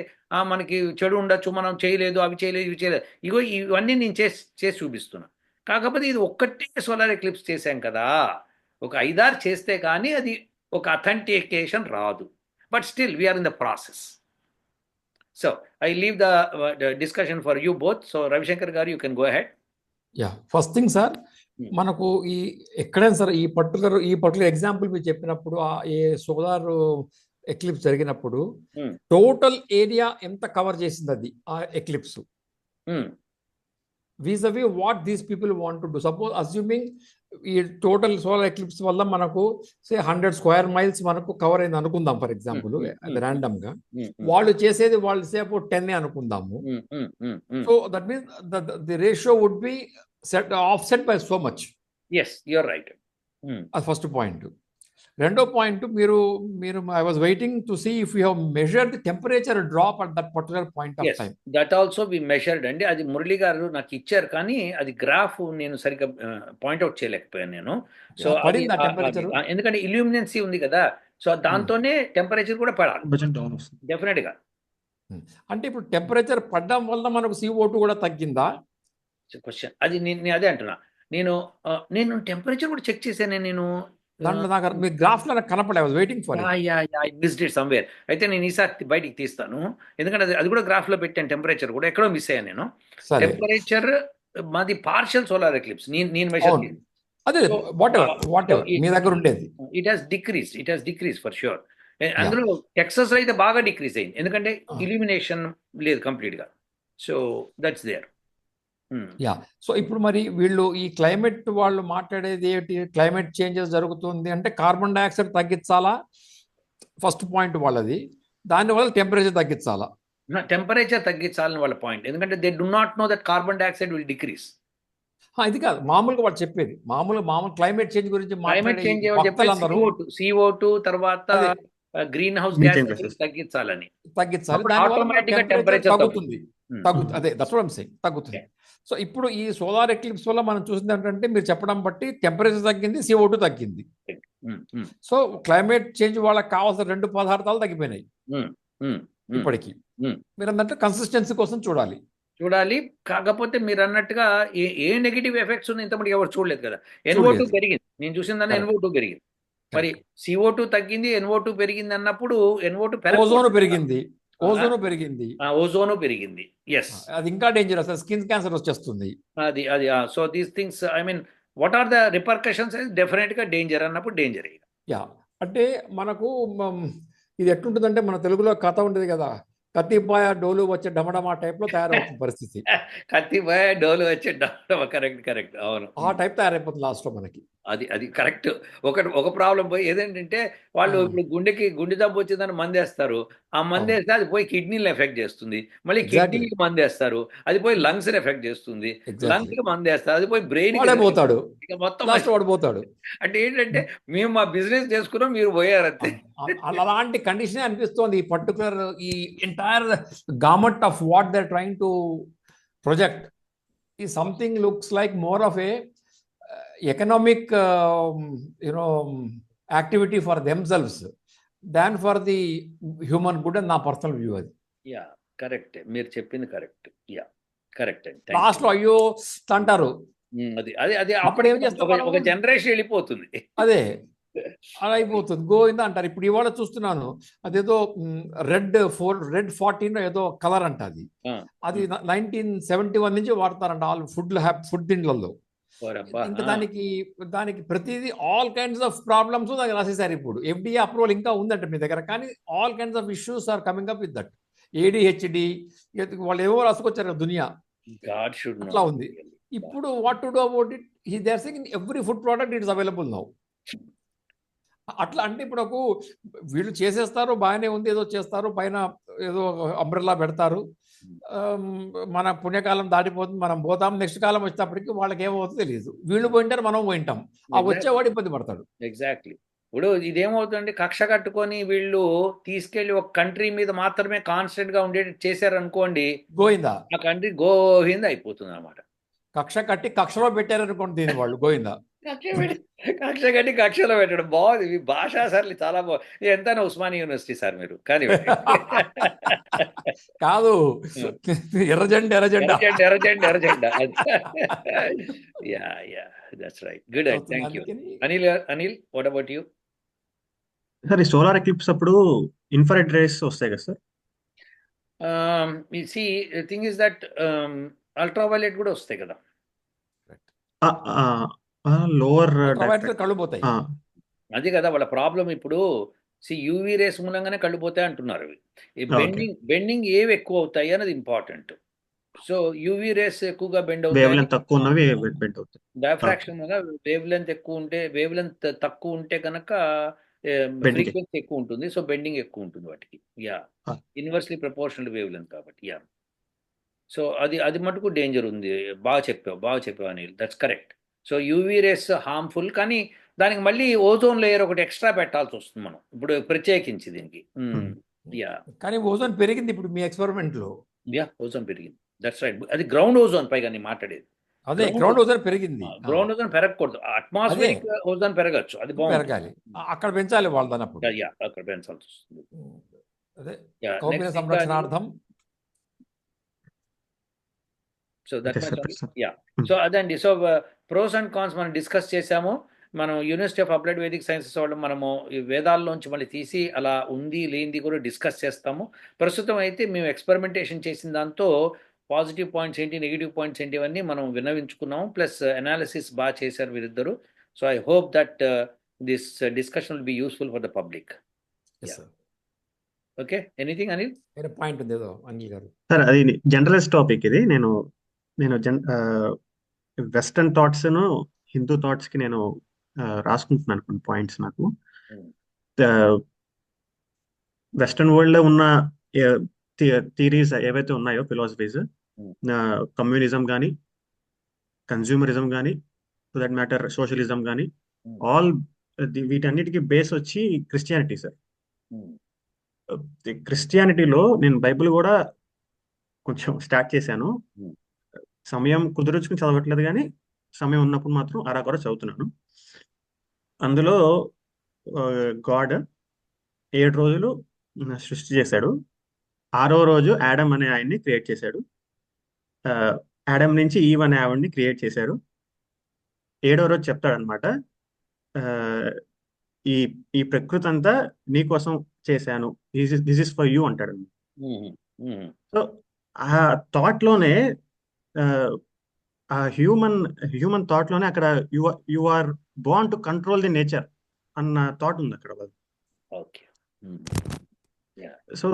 మనకి చెడు ఉండొచ్చు, మనం చేయలేదు, అవి చేయలేదు, ఇవి చేయలేదు, ఇవన్నీ నేను చేసి చూపిస్తున్నా. కాకపోతే ఇది ఒక్కటే సోలార్ ఎక్లిప్స్ చేశాం కదా, ఒక 5-6 చేస్తే కానీ అది ఒక అథెంటికేషన్ రాదు. But still we're in the process. So I leave the discussion for you both. So Ravishankar garu, you can go ahead. First thing sir, మనకు ఎక్కడైనా సరే ఈ పర్టికులర్ ఎగ్జాంపుల్ మీరు చెప్పినప్పుడు ఏ సోలార్ ఎక్లిప్స్ జరిగినప్పుడు టోటల్ ఏరియా ఎంత కవర్ చేసింది అది ఆ eclipse vis-a-vis what these people want to do. Suppose assuming ఈ టోటల్ సోలార్ ఎక్లిప్స్ వల్ల మనకు 100 స్క్వేర్ మైల్స్ మనకు కవర్ అయింది అనుకుందాం, ఫర్ ఎగ్జాంపుల్ ర్యాండమ్ గా. వాళ్ళు చేసేది వాళ్ళు సేపు 10 అనుకుందాము. So that means the ratio would be offset by so much. yes you are right. అది ఫస్ట్ పాయింట్. రెండో పాయింట్, మీరు I was waiting to see if you have measured the temperature drop at that particular point of time. That also we measured అండి. అది మురళి గారు నాకు ఇచ్చారు, కానీ అది గ్రాఫ్ నేను సరిగ్గా పాయింట్అవుట్ చేయలేకపోయాను నేను. సో ఎందుకంటే ఇల్యూమినెన్సీ ఉంది కదా, సో దాంతోనే టెంపరేచర్ కూడా పడాలి డెఫినెట్ గా. అంటే ఇప్పుడు టెంపరేచర్ పడడం వల్ల మనకు CO2 కూడా తగ్గిందా క్వశ్చన్. అది నేను అదే అంటున్నా. నేను టెంపరేచర్ కూడా చెక్ చేశాను. నేను మీ గ్రాఫ్ లో కనపడే waiting for missed it somewhere. అయితే నేను ఈసారి బయటికి తీస్తాను, ఎందుకంటే అది కూడా గ్రాఫ్ లో పెట్టాను. టెంపరేచర్ కూడా ఎక్కడో మిస్ అయ్యాను నేను. టెంపరేచర్ మాది పార్షియల్ సోలార్ ఎక్లిప్స్, నేను మెజర్ అదే వాట్ ఎవర్ మీ దగ్గర ఉండేది. It has decrease for sure. అందులో టెక్సస్ అయితే బాగా డిక్రీజ్ అయింది, ఎందుకంటే Ah. ఇల్యూమినేషన్ లేదు కంప్లీట్ గా. So that's there. Yeah. So ఇప్పుడు మరి వీళ్ళు ఈ క్లైమేట్ వాళ్ళు మాట్లాడేది ఏంటి, క్లైమేట్ చేంజెస్ జరుగుతుంది అంటే కార్బన్ డైఆక్సైడ్ తగ్గించాలా, ఫస్ట్ పాయింట్ వాళ్ళది. దానివల్ల టెంపరేచర్ తగ్గించాలా. టెంపరేచర్ తగ్గించాలని వాళ్ళ పాయింట్, ఎందుకంటే they do not know that carbon dioxide will decrease. ఇది కాదు మామూలుగా వాళ్ళు చెప్పేది, మామూలు క్లైమేట్ చేంజ్ గురించి క్లైమేట్ మాట్లాడే చేంజ్ వక్తలందరూ CO2 తర్వాత అదే. Green house Methane gas gases. తగ్గించాలని. తగ్గించాలి. అప్పుడు దానివల్ల automatic గా టెంపరేచర్ temperature తగ్గుతుంది. అదే దట్స్ వాట్ ఐమ్ సేయింగ్, తగ్గుతుంది. సో ఇప్పుడు ఈ సోలార్ ఎక్లిప్స్ వల్ల మనం చూసింది ఏంటంటే మీరు చెప్పడం బట్టి టెంపరేచర్ తగ్గింది, CO2 తగ్గింది. సో క్లైమేట్ చేంజ్ వాళ్ళకి కావాల్సిన 2 పదార్థాలు తగ్గిపోయినాయి ఇప్పటికి. మీరు అన్నట్టు కన్సిస్టెన్సీ కోసం చూడాలి. కాకపోతే మీరు అన్నట్టుగా ఏ నెగిటివ్ ఎఫెక్ట్స్ ఉన్నాయి ఇంతమంది ఎవరు చూడలేదు కదా. NO2 పెరిగింది, నేను చూసిందన్న NO2 పెరిగింది. మరి CO2 తగ్గింది, NO2 పెరిగింది అన్నప్పుడు NO2 ఓజోన్ పెరిగింది, ఓజోన్ పెరిగింది, ఓజోన్ పెరిగింది. ఎస్, అది ఇంకా డేంజరస్, స్కిన్ క్యాన్సర్ వచ్చేస్తుంది. అది so these things I mean what are the repercussions, definite గా డేంజర్ అన్నప్పుడు డేంజర్. యా, అంటే మనకు ఇది ఎట్లుంటుందంటే మన తెలుగులో కథ ఉంటుంది కదా, కత్తిపాయ డోలు వచ్చే డమడమా టైప్ లో తయారవుతుంది పరిస్థితి. కత్తిపాయ డోలు వచ్చే డమడమా, కరెక్ట్, అవును. ఆ టైప్ తయారైపోతుంది లాస్ట్ లో మనకి. అది కరెక్ట్. ఒక ప్రాబ్లం పోయి ఏదేంటంటే వాళ్ళు ఇప్పుడు గుండె జబ్బు వచ్చిందని మందేస్తారు, ఆ మందేస్తే అది పోయి కిడ్నీని ఎఫెక్ట్ చేస్తుంది, మళ్ళీ కిడ్నీకి మందేస్తారు, అది పోయి లంగ్స్ ఎఫెక్ట్ చేస్తుంది, లంగ్స్ కి మందేస్తారు, అది పోయి బ్రెయిన్ పోతాడు, మొత్తం పోతాడు. అంటే ఏంటంటే మేము మా బిజినెస్ చేసుకున్నాం, మీరు పోయారు అంతే. అలాంటి కండిషన్ అనిపిస్తోంది ఈ పర్టికులర్ ఈ entire gamut of what they are trying to project ఈ something looks like more of a economic activity for themselves than for the human good and నా పర్సనల్ వ్యూ అది. యా కరెక్ట్, మీరు చెప్పింది కరెక్ట్. Yeah correct. లాస్ట్ లో అయ్యో అంటారు, అది అప్పుడు ఏం చేస్తాం, ఒక జనరేషన్ వెళ్ళిపోతుంది, అదే అలా అయిపోతుంది, గోవిందా అంటారు. ఇప్పుడు ఇవాళ చూస్తున్నాను అదేదో రెడ్ 14 ఏదో కలర్ అంట, అది 1971 నుంచి వాడతారంట ఆల్ ఫుడ్ తిండ్లలో. ఇంకా దానికి ప్రతిదీ ఆల్ కైండ్స్ ఆఫ్ ప్రాబ్లమ్స్ దానికి రాసేసారు. ఇప్పుడు FDA అప్రూవల్ ఇంకా ఉందంట మీ దగ్గర, కానీ all kinds of issues are coming up with that. ADHD వాళ్ళు ఏవో రాసుకొచ్చారు దునియా, అట్లా ఉంది. ఇప్పుడు what to do about it, they are saying in every food product it is available now. అట్లా అంటే ఇప్పుడు వీళ్ళు చేసేస్తారు, బాగానే ఉంది, ఏదో చేస్తారు, పైన ఏదో అంబ్రెల్లా పెడతారు, మన పుణ్యకాలం దాటిపోతుంది, మనం పోతాం, నెక్స్ట్ కాలం వచ్చేటప్పటికి వాళ్ళకి ఏమవుతుందో తెలియదు. వీళ్ళు పోయింటారు, మనం పోయింటాం, ఆ వచ్చేవాడు ఇబ్బంది పడతాడు. ఎగ్జాక్ట్లీ. ఇప్పుడు ఇదేమవుతుంది, కక్ష కట్టుకొని వీళ్ళు తీసుకెళ్లి ఒక కంట్రీ మీద మాత్రమే కాన్స్టెంట్ గా ఉండేది చేశారు అనుకోండి, గోయిందా, ఆ కంట్రీ గోవిందా అయిపోతుంది అనమాట. కక్ష కట్టి కక్షలో పెట్టారనుకోండి దీని వాళ్ళు, గోయిందా. కక్ష కట్టి కక్షలో పెట్టడం బాగుంది, మీ భాషా సార్లు చాలా బాగుంది. ఎంతైనా ఉస్మానియా యూనివర్సిటీ సార్ మీరు, కానీ కాదు ఎర్రజెండా yeah that's right, good, thank you. Anil what about you? Sir ఈ సోలార్ ఎక్లిప్స్ అప్పుడు ఇన్ఫ్రారెడ్ రేస్ వస్తాయి కదా sir? See thing is that ultraviolet కూడా వస్తాయి కదా, లోవర్ కళ్ళు పోతాయి, అది కదా వాళ్ళ ప్రాబ్లం. ఇప్పుడు యూవీ రేస్ మూలంగానే కళ్ళు పోతాయి అంటున్నారు. బెండింగ్ ఏవి ఎక్కువ అవుతాయి అన్నది ఇంపార్టెంట్. సో యూవీ రేస్ ఎక్కువగా బెండ్ అవుతాయి, డయాఫ్రాక్షన్ వేవ్ లెంత్ ఎక్కువ ఉంటే, వేవ్ లెంత్ తక్కువ ఉంటే కనుక ఫ్రీక్వెన్సీ ఎక్కువ ఉంటుంది, సో బెండింగ్ ఎక్కువ ఉంటుంది వాటికి. Yeah, inversely proportional wave length కాబట్టి. యా, సో అది మటుకు డేంజర్ ఉంది. బాగా చెప్పావు Anil, that's correct. So UV rays harmful, కానీ దానికి మళ్ళీ ఓజోన్ లేయర్ ఒకటి ఎక్స్ట్రా పెట్టాల్సి వస్తుంది మనం ఇప్పుడు ప్రత్యేకించి దీనికి. యా, కానీ ఓజోన్ పెరిగింది ఇప్పుడు మీ ఎక్స్పెరిమెంట్ లో. యా, ఓజోన్ పెరిగింది, దట్స్ రైట్. అది గ్రౌండ్ ఓజోన్ పైగా నేను మాట్లాడేది. అదే గ్రౌండ్ ఓజోన్ పెరిగింది, గ్రౌండ్ ఓజోన్ పెరగకూడదు, అట్మాస్ఫియరిక్ ఓజోన్ పెరగచ్చు, అది పెరగాలి, అక్కడ పెంచాలి వాళ్ళు అన్నప్పుడు. యా, అక్కడ పెంచాల్సి వస్తుంది. అదే కౌపిన సంరక్షణార్థం. సో సో అదండి. సో ప్రోస్ అండ్ కాన్స్ మనం డిస్కస్ చేసాము. మనం university of applied Vedic sciences వాళ్ళు మనము ఈ వేదాల్లోంచి మళ్ళీ తీసి అలా ఉంది లేనిది కూడా డిస్కస్ చేస్తాము. ప్రస్తుతం అయితే మేము ఎక్స్పెరిమెంటేషన్ చేసిన దాంతో పాజిటివ్ పాయింట్స్ ఏంటి, నెగిటివ్ పాయింట్స్ ఏంటి, ఇవన్నీ మనం విన్నవించుకున్నాము. ప్లస్ అనాలిసిస్ బాగా చేశారు వీరిద్దరు. So I hope that this discussion will be useful for the public. Yes Yeah. Sir. Okay, anything Anil? వేరే పాయింట్ ఉంది ఏదో అనిల్ గారు. సార్ అది జనరలిస్ట్ టాపిక్ ఇది. నేను వెస్టర్న్ థాట్స్ హిందూ థాట్స్ కి నేను రాసుకుంటున్నాను కొన్ని పాయింట్స్. నాకు వెస్టర్న్ వరల్డ్ లో ఉన్న థియరీస్ ఏవైతే ఉన్నాయో, ఫిలాసఫీస్, కమ్యూనిజం కానీ, కన్జ్యూమరిజం కానీ, టు దట్ మ్యాటర్ సోషలిజం కానీ, ఆల్ వీటన్నిటికీ బేస్ వచ్చి క్రిస్టియానిటీ సార్. క్రిస్టియానిటీలో నేను బైబిల్ కూడా కొంచెం స్టార్ట్ చేశాను. సమయం కుదుర్చుకుని చదవట్లేదు, కానీ సమయం ఉన్నప్పుడు మాత్రం అరాకొర చదువుతున్నాను. అందులో గాడ్ 7 రోజులు సృష్టి చేశాడు. 6వ రోజు యాడమ్ అనే ఆయన్ని క్రియేట్ చేశాడు. యాడమ్ నుంచి ఈవ్ అనే ఆవిడ్ని క్రియేట్ చేశారు. 7వ రోజు చెప్తాడనమాట, ఈ ఈ ప్రకృతి అంతా నీ కోసం చేశాను, దిస్ ఇస్ ఫర్ యూ అంటాడు. సో ఆ థాట్ లోనే, ఆ హ్యూమన్ థాట్ లోనే అక్కడ you are born to control the nature అన్న థాట్ ఉంది అక్కడ. ఓకే. సో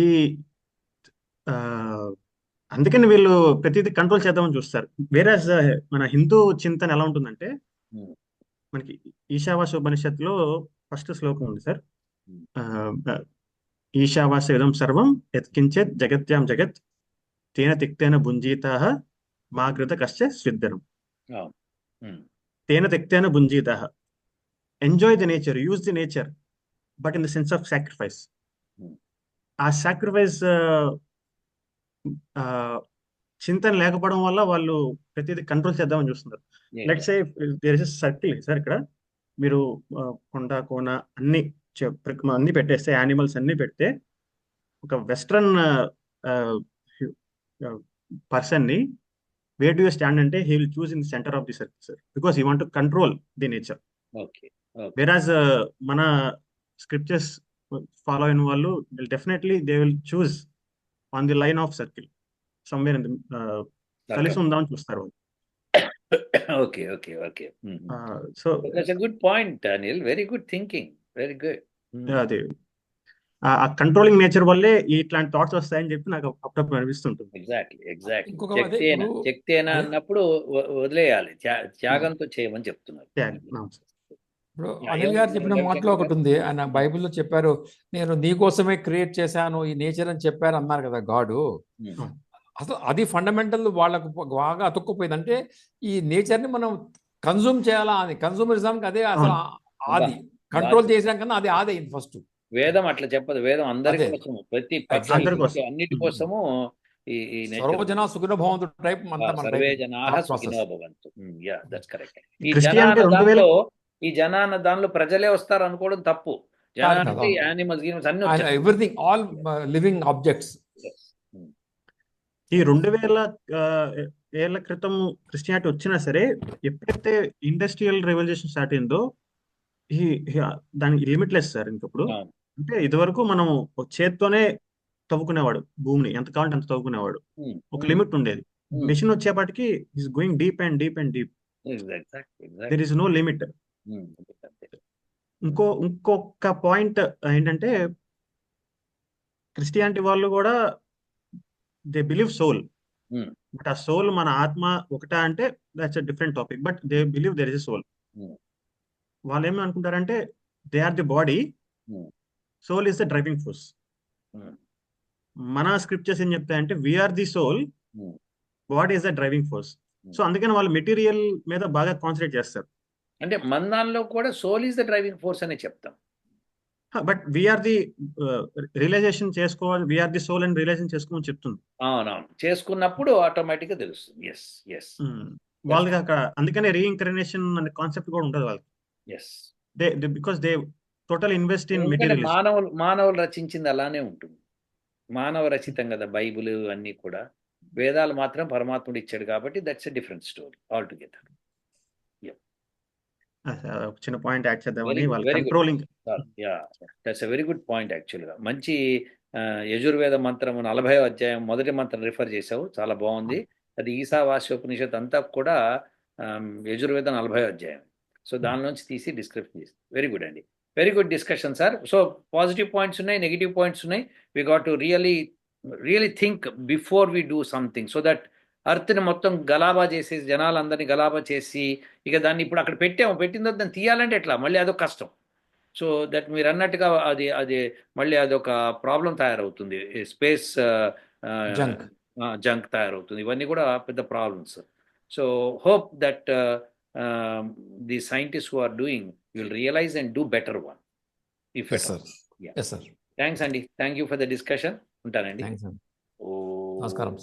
ఈ అందుకని వీళ్ళు ప్రతిదీ కంట్రోల్ చేద్దామని చూస్తారు. వేరే మన హిందూ చింతన ఎలా ఉంటుందంటే, మనకి ఈశావాస్య ఉపనిషత్తులో ఫస్ట్ శ్లోకం ఉంది సార్. ఈశావాస్య ఇదం సర్వం యత్కించేత్ జగత్యాం జగత్ తేన తిక్తేన భుంజీతాః మా కృత కశ్చ స్విద్దరం. తేన తిక్తేన భుంజీతాః, enjoy the nature, use the nature, but in the sense of sacrifice. ఆ సాక్రిఫైస్ చింతన లేకపోవడం వల్ల వాళ్ళు ప్రతిదీ కంట్రోల్ చేద్దామని చూస్తున్నారు. Let's say there is circle sir, ఇక్కడ మీరు కొండ కోన అన్ని పెట్టేస్తే, యానిమల్స్ అన్ని పెడితే, ఒక వెస్ట్రన్ పర్సన్ ని వేర్ డూ యూ స్టాండ్ అంటే, he will choose in the centre of the circle sir, because he want to control the nature. వెరాజ్ మన స్క్రిప్చర్స్ ఫాలో అయిన వాళ్ళు definitely they will choose on the line of circle, somewhere కలిసి ఉందామని చూస్తారు వాళ్ళు. Okay, okay, okay. So that's a good point Anil, very good thinking, very good. అదే ఆ కంట్రోలింగ్ నేచర్ వల్లే ఇట్లాంటి థాట్స్ వస్తాయని చెప్పి నాకు అప్పుడప్పుడు అనిపిస్తుంటుంది. ఎగ్జాక్ట్లీ. ఇంకొక శక్తేనా అన్నప్పుడు వదిలేయాలి, త్యాగంతో చేయమని చెప్తున్నారు. ఇప్పుడు అనిల్ గారు చెప్పిన మాటలో ఒకటి ఉంది. ఆయన బైబిల్లో చెప్పారు, నేను నీ కోసమే క్రియేట్ చేశాను ఈ నేచర్ అని చెప్పారు అన్నారు కదా గాడు. అసలు అది ఫండమెంటల్ వాళ్ళకు బాగా అతుక్కుపోయింది. అంటే ఈ నేచర్ని మనం కన్జ్యూమ్ చేయాలా అని, కన్జ్యూమరిజంకి అదే అసలు ఆది. కంట్రోల్ చేసాం కన్నా అది ఆది అయింది ఫస్ట్. వేదం అట్లా చెప్పదు. వేదం అందరి కోసము, ప్రతి పక్షి అన్నిటి కోసము. ఈ సర్వజన సుఖినో భవంతు టైప్ సర్వే జనాః సుఖినో భవంతు. Yeah, that's correct. ఈ జనాన దానిలో ప్రజలే వస్తారు అనుకోవడం తప్పు. జనానికి యానిమల్స్ అన్ని ఎవ్రీథింగ్, ఆల్ లివింగ్ ఆబ్జెక్ట్స్. ఈ 2000 ఏళ్ల క్రితం క్రిస్టియానిటీ వచ్చినా సరే, ఎప్పుడైతే ఇండస్ట్రియల్ రెవల్యూషన్ స్టార్ట్ అయిందో, దానికి లిమిట్లెస్ సార్. ఇంకప్పుడు అంటే ఇదివరకు మనం చేత్తోనే తవ్వుకునేవాడు భూమిని, ఎంత కావాలంటే అంత తవ్వుకునేవాడు, ఒక లిమిట్ ఉండేది. మెషిన్ వచ్చేపాటికి is going deep and deep and deep, there is no limit. ఇంకొక పాయింట్ ఏంటంటే, క్రిస్టియానిటీ వాళ్ళు కూడా దే బిలీవ్ సోల్, బట్ ఆ సోల్ మన ఆత్మ ఒకటా అంటే that's a different topic, but they believe there is a soul. వాళ్ళు ఏమి అనుకుంటారంటే, they are the body, soul is the driving force. మన స్క్రిప్చర్స్ ఏం చెప్తాయంటే, we're the soul, body is the driving force. So అందుకని వాళ్ళు మెటీరియల్ మీద బాగా కాన్సన్ట్రేట్ చేస్తారు. అంటే మన దానిలో కూడా soul is the driving force అనే చెప్తాం, బట్ వీఆర్ ది రియలైజేషన్ చేసుకోవాలి, we are the soul and realisation చేసుకోమని చెప్తుంది. అవునవును, చేసుకున్నప్పుడు ఆటోమేటిక్ గా తెలుస్తుంది. ఎస్ ఎస్, వాళ్ళకి అక్కడ అందుకనే రీఇన్కర్నేషన్ అనే కాన్సెప్ట్ కూడా ఉండదు వాళ్ళకి. Yes, because they total invest in material. మానవులు రచించింది అలానే ఉంటుంది, మానవ రచితం కదా బైబిల్ అన్ని కూడా. వేదాలు మాత్రం పరమాత్ముడు ఇచ్చాడు కాబట్టి that's a different story all together. చిన్న పాయింట్ యాడ్ చేద్దామని వాళ్ళు controlling. That's a very good point. యాక్చువల్గా మంచి యజుర్వేద మంత్రము 40వ అధ్యాయం మొదటి మంత్రం రిఫర్ చేసావు, చాలా బాగుంది. అది ఈశావాస్యోపనిషత్ అంతా కూడా యజుర్వేద 40వ అధ్యాయం. సో దానిలోంచి తీసి డిస్క్రిప్షన్ చేసి, వెరీ గుడ్ అండి. Very good discussion sir. So positive points ఉన్నాయి, నెగిటివ్ పాయింట్స్ ఉన్నాయి. We got to really think before we do something, so that అర్త్ని మొత్తం గలాబా చేసేసి, జనాలందరినీ గలాబా చేసి, ఇక దాన్ని ఇప్పుడు అక్కడ పెట్టిన తర్వాత దాన్ని తీయాలంటే ఎట్లా, మళ్ళీ అదొక కష్టం. సో దట్ మీరు అన్నట్టుగా అది మళ్ళీ అదొక ప్రాబ్లం తయారవుతుంది, స్పేస్ జంక్ తయారవుతుంది. ఇవన్నీ కూడా పెద్ద problems. So hope that the scientist who are doing will realise and do better one. If sir. Thanks అండి, thank you for the discussion. ఉంటానండి. నమస్కారం.